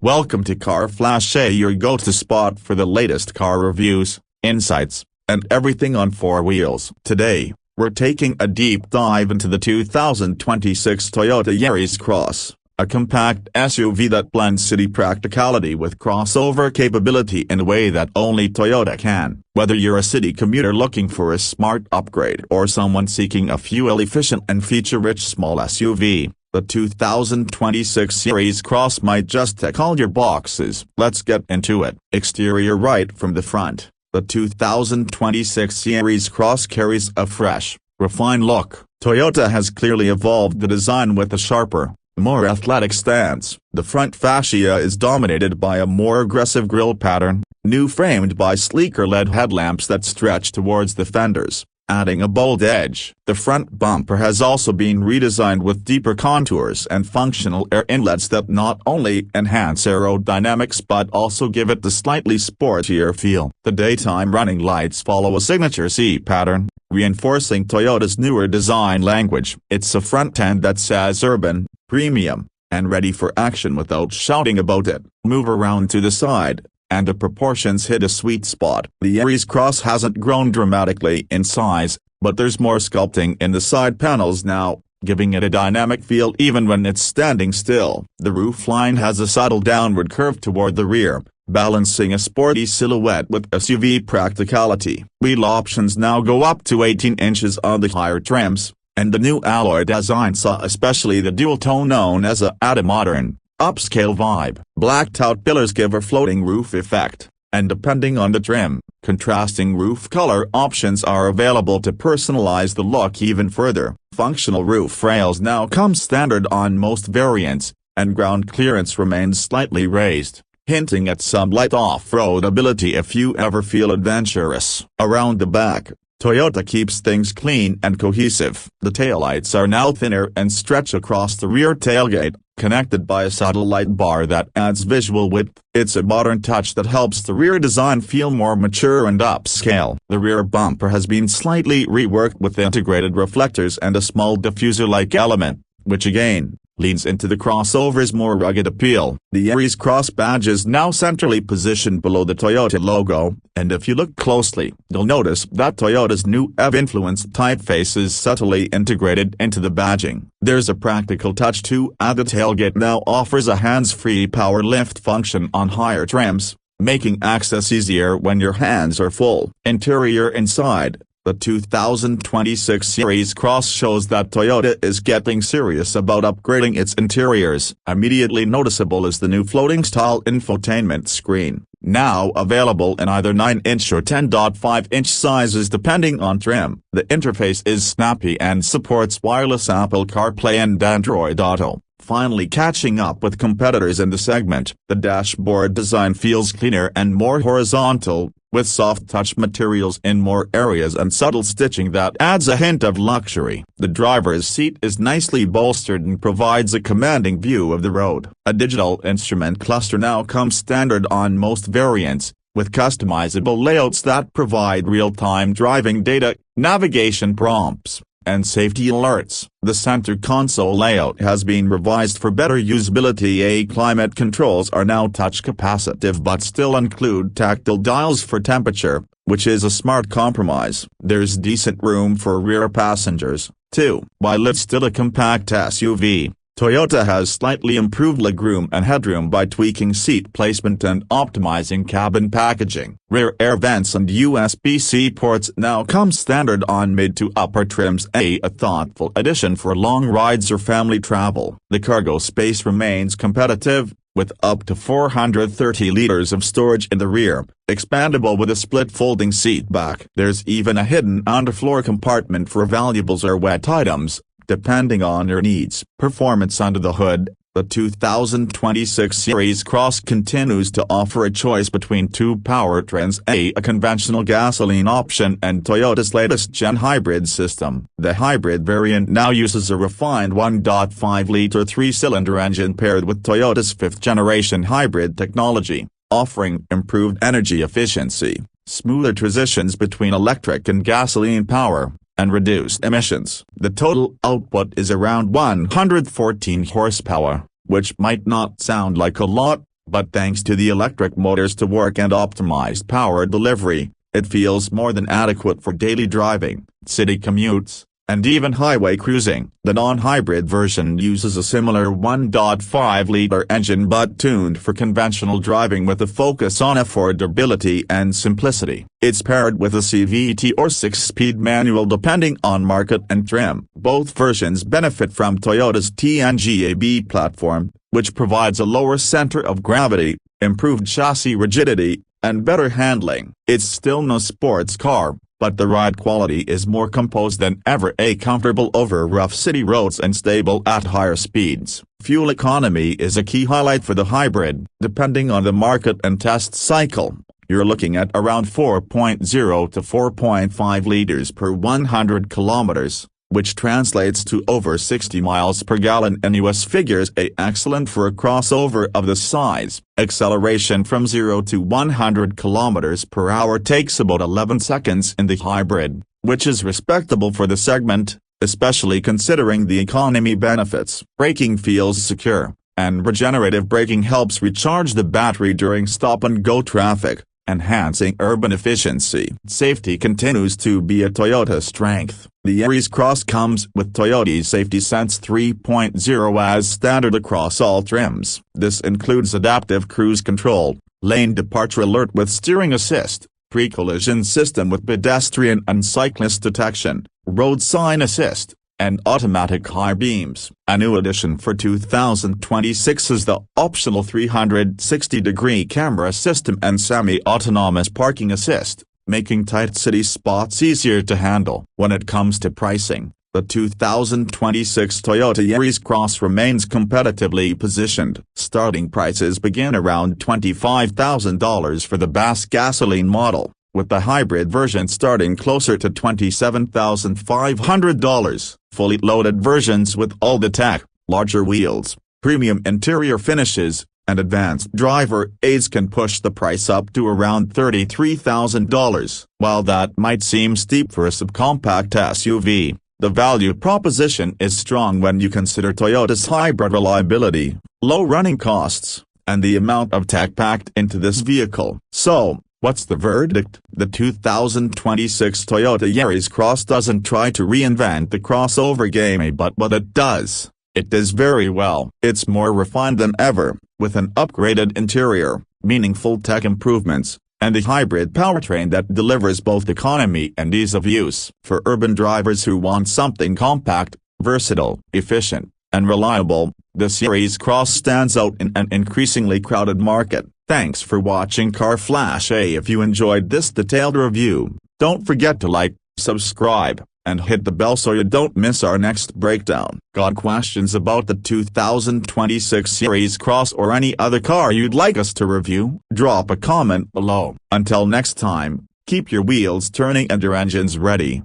Welcome to Car Flash, your go-to spot for the latest car reviews, insights, and everything on four wheels. Today, we're taking a deep dive into the 2026 Toyota Yaris Cross, a compact SUV that blends city practicality with crossover capability in a way that only Toyota can. Whether you're a city commuter looking for a smart upgrade or someone seeking a fuel-efficient and feature-rich small SUV, the 2026 Yaris Cross might just tick all your boxes. Let's get into it. Exterior. Right from the front, the 2026 Yaris Cross carries a fresh, refined look. Toyota has clearly evolved the design with a sharper, more athletic stance. The front fascia is dominated by a more aggressive grille pattern, new framed by sleeker LED headlamps that stretch towards the fenders, adding a bold edge. The front bumper has also been redesigned with deeper contours and functional air inlets that not only enhance aerodynamics but also give it the slightly sportier feel. The daytime running lights follow a signature C pattern, reinforcing Toyota's newer design language. It's a front end that says urban, premium, and ready for action without shouting about it. Move around to the side, and the proportions hit a sweet spot. The Yaris Cross hasn't grown dramatically in size, but there's more sculpting in the side panels now, giving it a dynamic feel even when it's standing still. The roofline has a subtle downward curve toward the rear, balancing a sporty silhouette with SUV practicality. Wheel options now go up to 18 inches on the higher trims, and the new alloy design saw especially the dual tone known as a modern, upscale vibe. Blacked-out pillars give a floating roof effect, and depending on the trim, contrasting roof color options are available to personalize the look even further. Functional roof rails now come standard on most variants, and ground clearance remains slightly raised, hinting at some light off-road ability if you ever feel adventurous. Around the back, Toyota keeps things clean and cohesive. The taillights are now thinner and stretch across the rear tailgate, connected by a subtle light bar that adds visual width. It's a modern touch that helps the rear design feel more mature and upscale. The rear bumper has been slightly reworked with integrated reflectors and a small diffuser-like element, which again leans into the crossover's more rugged appeal. The Yaris Cross badge is now centrally positioned below the Toyota logo, and if you look closely, you'll notice that Toyota's new EV-influenced typeface is subtly integrated into the badging. There's a practical touch too. The tailgate now offers a hands-free power lift function on higher trims, making access easier when your hands are full. Interior. Inside, the 2026 Yaris Cross shows that Toyota is getting serious about upgrading its interiors. Immediately noticeable is the new floating-style infotainment screen, now available in either 9-inch or 10.5-inch sizes depending on trim. The interface is snappy and supports wireless Apple CarPlay and Android Auto, finally catching up with competitors in the segment. The dashboard design feels cleaner and more horizontal, with soft-touch materials in more areas and subtle stitching that adds a hint of luxury. The driver's seat is nicely bolstered and provides a commanding view of the road. A digital instrument cluster now comes standard on most variants, with customizable layouts that provide real-time driving data, navigation prompts, and safety alerts. The center console layout has been revised for better usability. Climate controls are now touch capacitive but still include tactile dials for temperature, which is a smart compromise. There's decent room for rear passengers, too. While it's still a compact SUV, Toyota has slightly improved legroom and headroom by tweaking seat placement and optimizing cabin packaging. Rear air vents and USB-C ports now come standard on mid to upper trims, a thoughtful addition for long rides or family travel. The cargo space remains competitive, with up to 430 liters of storage in the rear, expandable with a split folding seat back. There's even a hidden underfloor compartment for valuables or wet items, depending on your needs. Performance. Under the hood, the 2026 Yaris Cross continues to offer a choice between two powertrains, a conventional gasoline option and Toyota's latest gen hybrid system. The hybrid variant now uses a refined 1.5-liter three-cylinder engine paired with Toyota's fifth-generation hybrid technology, offering improved energy efficiency, smoother transitions between electric and gasoline power, and reduced emissions. The total output is around 114 horsepower, which might not sound like a lot, but thanks to the electric motor's to work and optimized power delivery, it feels more than adequate for daily driving, city commutes, and even highway cruising. The non-hybrid version uses a similar 1.5-liter engine but tuned for conventional driving with a focus on affordability and simplicity. It's paired with a CVT or 6-speed manual depending on market and trim. Both versions benefit from Toyota's TNGA-B platform, which provides a lower center of gravity, improved chassis rigidity, and better handling. It's still no sports car, but the ride quality is more composed than ever, comfortable over rough city roads and stable at higher speeds. Fuel economy is a key highlight for the hybrid. Depending on the market and test cycle, you're looking at around 4.0 to 4.5 liters per 100 kilometers, which translates to over 60 miles per gallon in US figures. Excellent for a crossover of this size. Acceleration from 0 to 100 kilometers per hour takes about 11 seconds in the hybrid, which is respectable for the segment, especially considering the economy benefits. Braking feels secure, and regenerative braking helps recharge the battery during stop-and-go traffic, enhancing urban efficiency. Safety continues to be a Toyota strength. The Yaris Cross comes with Toyota's Safety Sense 3.0 as standard across all trims. This includes adaptive cruise control, lane departure alert with steering assist, pre-collision system with pedestrian and cyclist detection, road sign assist, and automatic high beams. A new addition for 2026 is the optional 360-degree camera system and semi-autonomous parking assist, making tight city spots easier to handle. When it comes to pricing, the 2026 Toyota Yaris Cross remains competitively positioned. Starting prices begin around $25,000 for the base gasoline model, with the hybrid version starting closer to $27,500. Fully loaded versions with all the tech, larger wheels, premium interior finishes, and advanced driver aids can push the price up to around $33,000. While that might seem steep for a subcompact SUV, the value proposition is strong when you consider Toyota's hybrid reliability, low running costs, and the amount of tech packed into this vehicle. So, what's the verdict? The 2026 Toyota Yaris Cross doesn't try to reinvent the crossover game, but what it does very well. It's more refined than ever, with an upgraded interior, meaningful tech improvements, and a hybrid powertrain that delivers both economy and ease of use. For urban drivers who want something compact, versatile, efficient, and reliable, the Yaris Cross stands out in an increasingly crowded market. Thanks for watching Car Flash. If you enjoyed this detailed review, don't forget to like, subscribe, and hit the bell so you don't miss our next breakdown. Got questions about the 2026 Yaris Cross or any other car you'd like us to review? Drop a comment below. Until next time, keep your wheels turning and your engines ready.